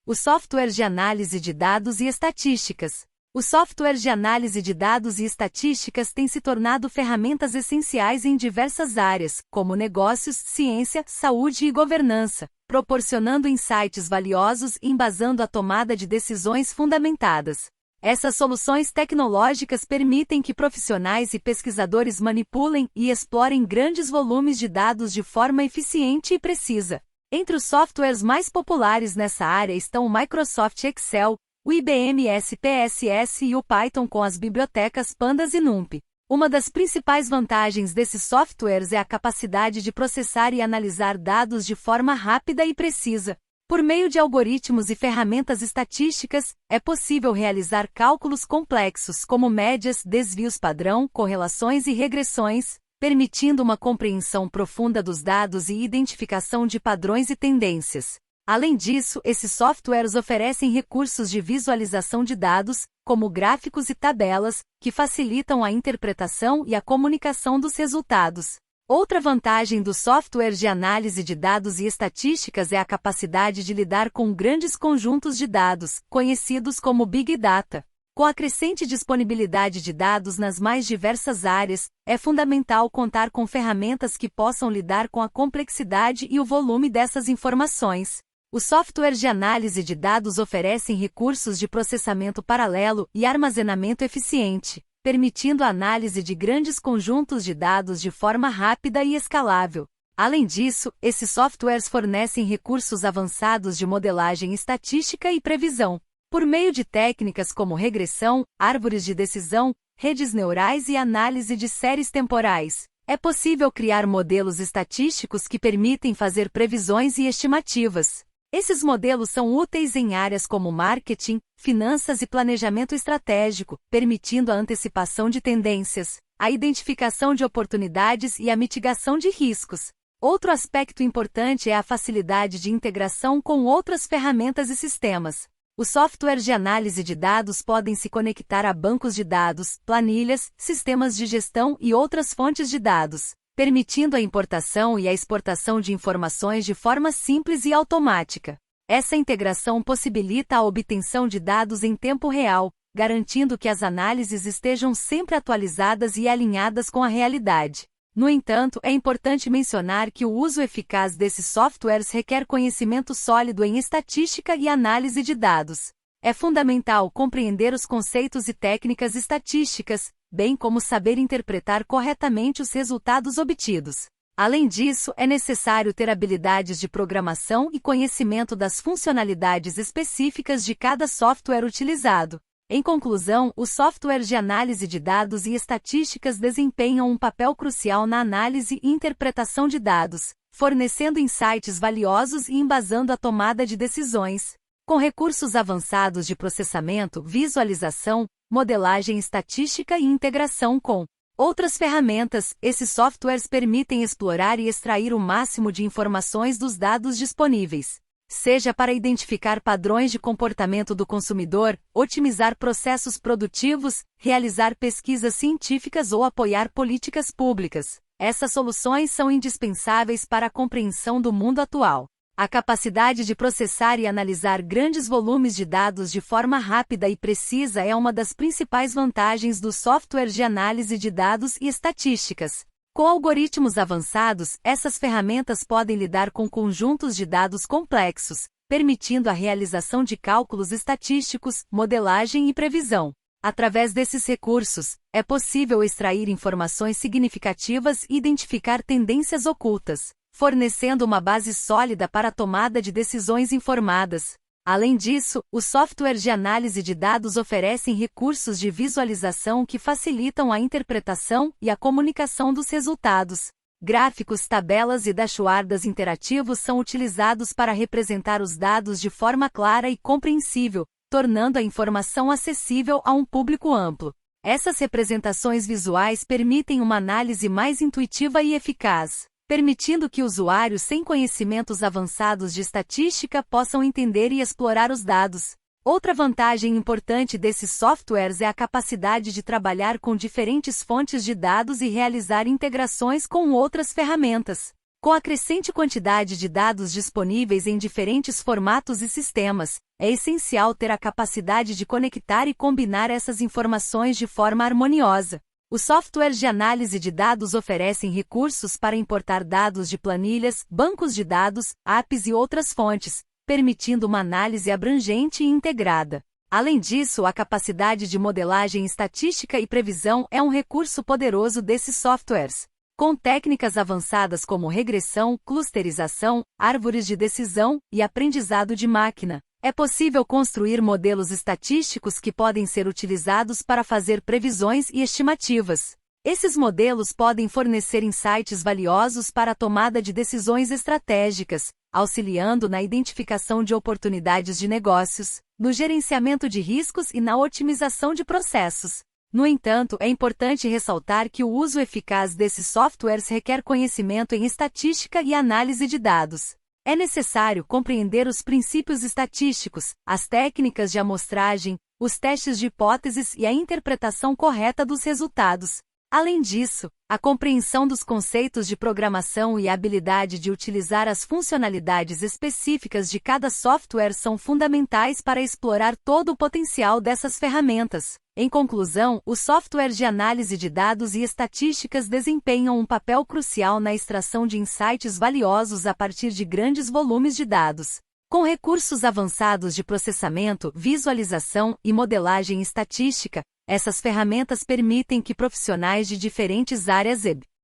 Os softwares de análise de dados e estatísticas. Os softwares de análise de dados e estatísticas têm se tornado ferramentas essenciais em diversas áreas, como negócios, ciência, saúde e governança, proporcionando insights valiosos e embasando a tomada de decisões fundamentadas. Essas soluções tecnológicas permitem que profissionais e pesquisadores manipulem e explorem grandes volumes de dados de forma eficiente e precisa. Entre os softwares mais populares nessa área estão o Microsoft Excel, o IBM SPSS e o Python com as bibliotecas Pandas e NumPy. Uma das principais vantagens desses softwares é a capacidade de processar e analisar dados de forma rápida e precisa. Por meio de algoritmos e ferramentas estatísticas, é possível realizar cálculos complexos como médias, desvios padrão, correlações e regressões, permitindo uma compreensão profunda dos dados e identificação de padrões e tendências. Além disso, esses softwares oferecem recursos de visualização de dados, como gráficos e tabelas, que facilitam a interpretação e a comunicação dos resultados. Outra vantagem dos softwares de análise de dados e estatísticas é a capacidade de lidar com grandes conjuntos de dados, conhecidos como Big Data. Com a crescente disponibilidade de dados nas mais diversas áreas, é fundamental contar com ferramentas que possam lidar com a complexidade e o volume dessas informações. Os softwares de análise de dados oferecem recursos de processamento paralelo e armazenamento eficiente, permitindo a análise de grandes conjuntos de dados de forma rápida e escalável. Além disso, esses softwares fornecem recursos avançados de modelagem estatística e previsão, por meio de técnicas como regressão, árvores de decisão, redes neurais e análise de séries temporais. É possível criar modelos estatísticos que permitem fazer previsões e estimativas. Esses modelos são úteis em áreas como marketing, finanças e planejamento estratégico, permitindo a antecipação de tendências, a identificação de oportunidades e a mitigação de riscos. Outro aspecto importante é a facilidade de integração com outras ferramentas e sistemas. Os softwares de análise de dados podem se conectar a bancos de dados, planilhas, sistemas de gestão e outras fontes de dados, permitindo a importação e a exportação de informações de forma simples e automática. Essa integração possibilita a obtenção de dados em tempo real, garantindo que as análises estejam sempre atualizadas e alinhadas com a realidade. No entanto, é importante mencionar que o uso eficaz desses softwares requer conhecimento sólido em estatística e análise de dados. É fundamental compreender os conceitos e técnicas estatísticas, bem como saber interpretar corretamente os resultados obtidos. Além disso, é necessário ter habilidades de programação e conhecimento das funcionalidades específicas de cada software utilizado. Em conclusão, os softwares de análise de dados e estatísticas desempenham um papel crucial na análise e interpretação de dados, fornecendo insights valiosos e embasando a tomada de decisões. Com recursos avançados de processamento, visualização, modelagem estatística e integração com outras ferramentas, esses softwares permitem explorar e extrair o máximo de informações dos dados disponíveis, seja para identificar padrões de comportamento do consumidor, otimizar processos produtivos, realizar pesquisas científicas ou apoiar políticas públicas. Essas soluções são indispensáveis para a compreensão do mundo atual. A capacidade de processar e analisar grandes volumes de dados de forma rápida e precisa é uma das principais vantagens dos softwares de análise de dados e estatísticas. Com algoritmos avançados, essas ferramentas podem lidar com conjuntos de dados complexos, permitindo a realização de cálculos estatísticos, modelagem e previsão. Através desses recursos, é possível extrair informações significativas e identificar tendências ocultas, fornecendo uma base sólida para a tomada de decisões informadas. Além disso, os softwares de análise de dados oferecem recursos de visualização que facilitam a interpretação e a comunicação dos resultados. Gráficos, tabelas e dashboards interativos são utilizados para representar os dados de forma clara e compreensível, tornando a informação acessível a um público amplo. Essas representações visuais permitem uma análise mais intuitiva e eficaz, permitindo que usuários sem conhecimentos avançados de estatística possam entender e explorar os dados. Outra vantagem importante desses softwares é a capacidade de trabalhar com diferentes fontes de dados e realizar integrações com outras ferramentas. Com a crescente quantidade de dados disponíveis em diferentes formatos e sistemas, é essencial ter a capacidade de conectar e combinar essas informações de forma harmoniosa. Os softwares de análise de dados oferecem recursos para importar dados de planilhas, bancos de dados, apps e outras fontes, permitindo uma análise abrangente e integrada. Além disso, a capacidade de modelagem estatística e previsão é um recurso poderoso desses softwares. Com técnicas avançadas como regressão, clusterização, árvores de decisão e aprendizado de máquina, é possível construir modelos estatísticos que podem ser utilizados para fazer previsões e estimativas. Esses modelos podem fornecer insights valiosos para a tomada de decisões estratégicas, auxiliando na identificação de oportunidades de negócios, no gerenciamento de riscos e na otimização de processos. No entanto, é importante ressaltar que o uso eficaz desses softwares requer conhecimento em estatística e análise de dados. É necessário compreender os princípios estatísticos, as técnicas de amostragem, os testes de hipóteses e a interpretação correta dos resultados. Além disso, a compreensão dos conceitos de programação e a habilidade de utilizar as funcionalidades específicas de cada software são fundamentais para explorar todo o potencial dessas ferramentas. Em conclusão, os softwares de análise de dados e estatísticas desempenham um papel crucial na extração de insights valiosos a partir de grandes volumes de dados. Com recursos avançados de processamento, visualização e modelagem estatística, essas ferramentas permitem que profissionais de diferentes áreas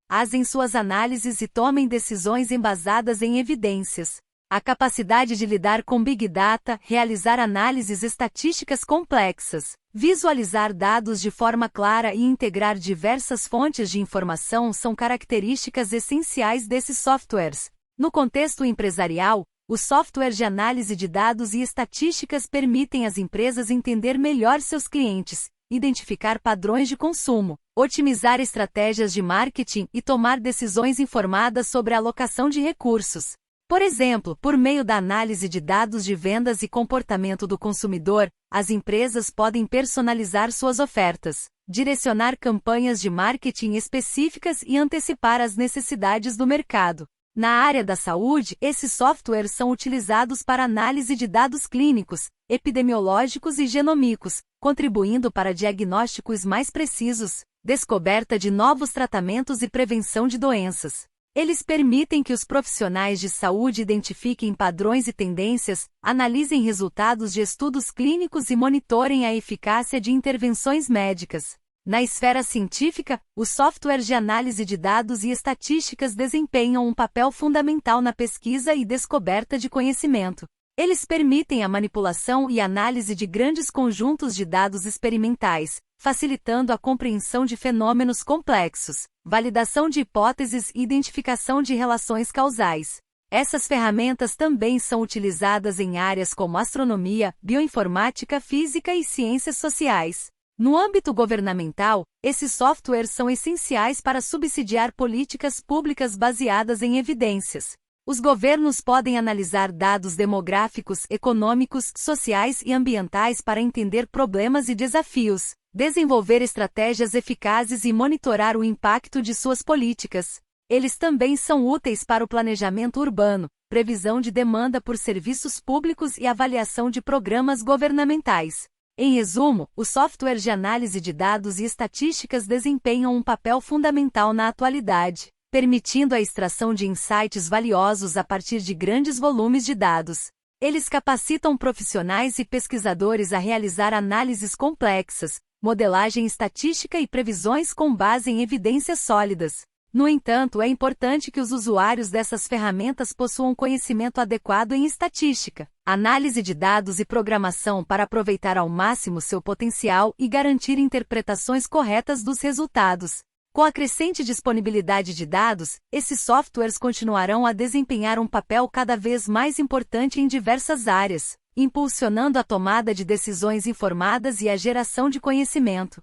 fazem suas análises e tomem decisões embasadas em evidências. A capacidade de lidar com Big Data, realizar análises estatísticas complexas, visualizar dados de forma clara e integrar diversas fontes de informação são características essenciais desses softwares. No contexto empresarial, os softwares de análise de dados e estatísticas permitem às empresas entender melhor seus clientes, identificar padrões de consumo, otimizar estratégias de marketing e tomar decisões informadas sobre a alocação de recursos. Por exemplo, por meio da análise de dados de vendas e comportamento do consumidor, as empresas podem personalizar suas ofertas, direcionar campanhas de marketing específicas e antecipar as necessidades do mercado. Na área da saúde, esses softwares são utilizados para análise de dados clínicos, epidemiológicos e genômicos, contribuindo para diagnósticos mais precisos, descoberta de novos tratamentos e prevenção de doenças. Eles permitem que os profissionais de saúde identifiquem padrões e tendências, analisem resultados de estudos clínicos e monitorem a eficácia de intervenções médicas. Na esfera científica, os softwares de análise de dados e estatísticas desempenham um papel fundamental na pesquisa e descoberta de conhecimento. Eles permitem a manipulação e análise de grandes conjuntos de dados experimentais, facilitando a compreensão de fenômenos complexos, validação de hipóteses e identificação de relações causais. Essas ferramentas também são utilizadas em áreas como astronomia, bioinformática, física e ciências sociais. No âmbito governamental, esses softwares são essenciais para subsidiar políticas públicas baseadas em evidências. Os governos podem analisar dados demográficos, econômicos, sociais e ambientais para entender problemas e desafios, desenvolver estratégias eficazes e monitorar o impacto de suas políticas. Eles também são úteis para o planejamento urbano, previsão de demanda por serviços públicos e avaliação de programas governamentais. Em resumo, os softwares de análise de dados e estatísticas desempenham um papel fundamental na atualidade, permitindo a extração de insights valiosos a partir de grandes volumes de dados. Eles capacitam profissionais e pesquisadores a realizar análises complexas, modelagem estatística e previsões com base em evidências sólidas. No entanto, é importante que os usuários dessas ferramentas possuam conhecimento adequado em estatística, análise de dados e programação para aproveitar ao máximo seu potencial e garantir interpretações corretas dos resultados. Com a crescente disponibilidade de dados, esses softwares continuarão a desempenhar um papel cada vez mais importante em diversas áreas, impulsionando a tomada de decisões informadas e a geração de conhecimento.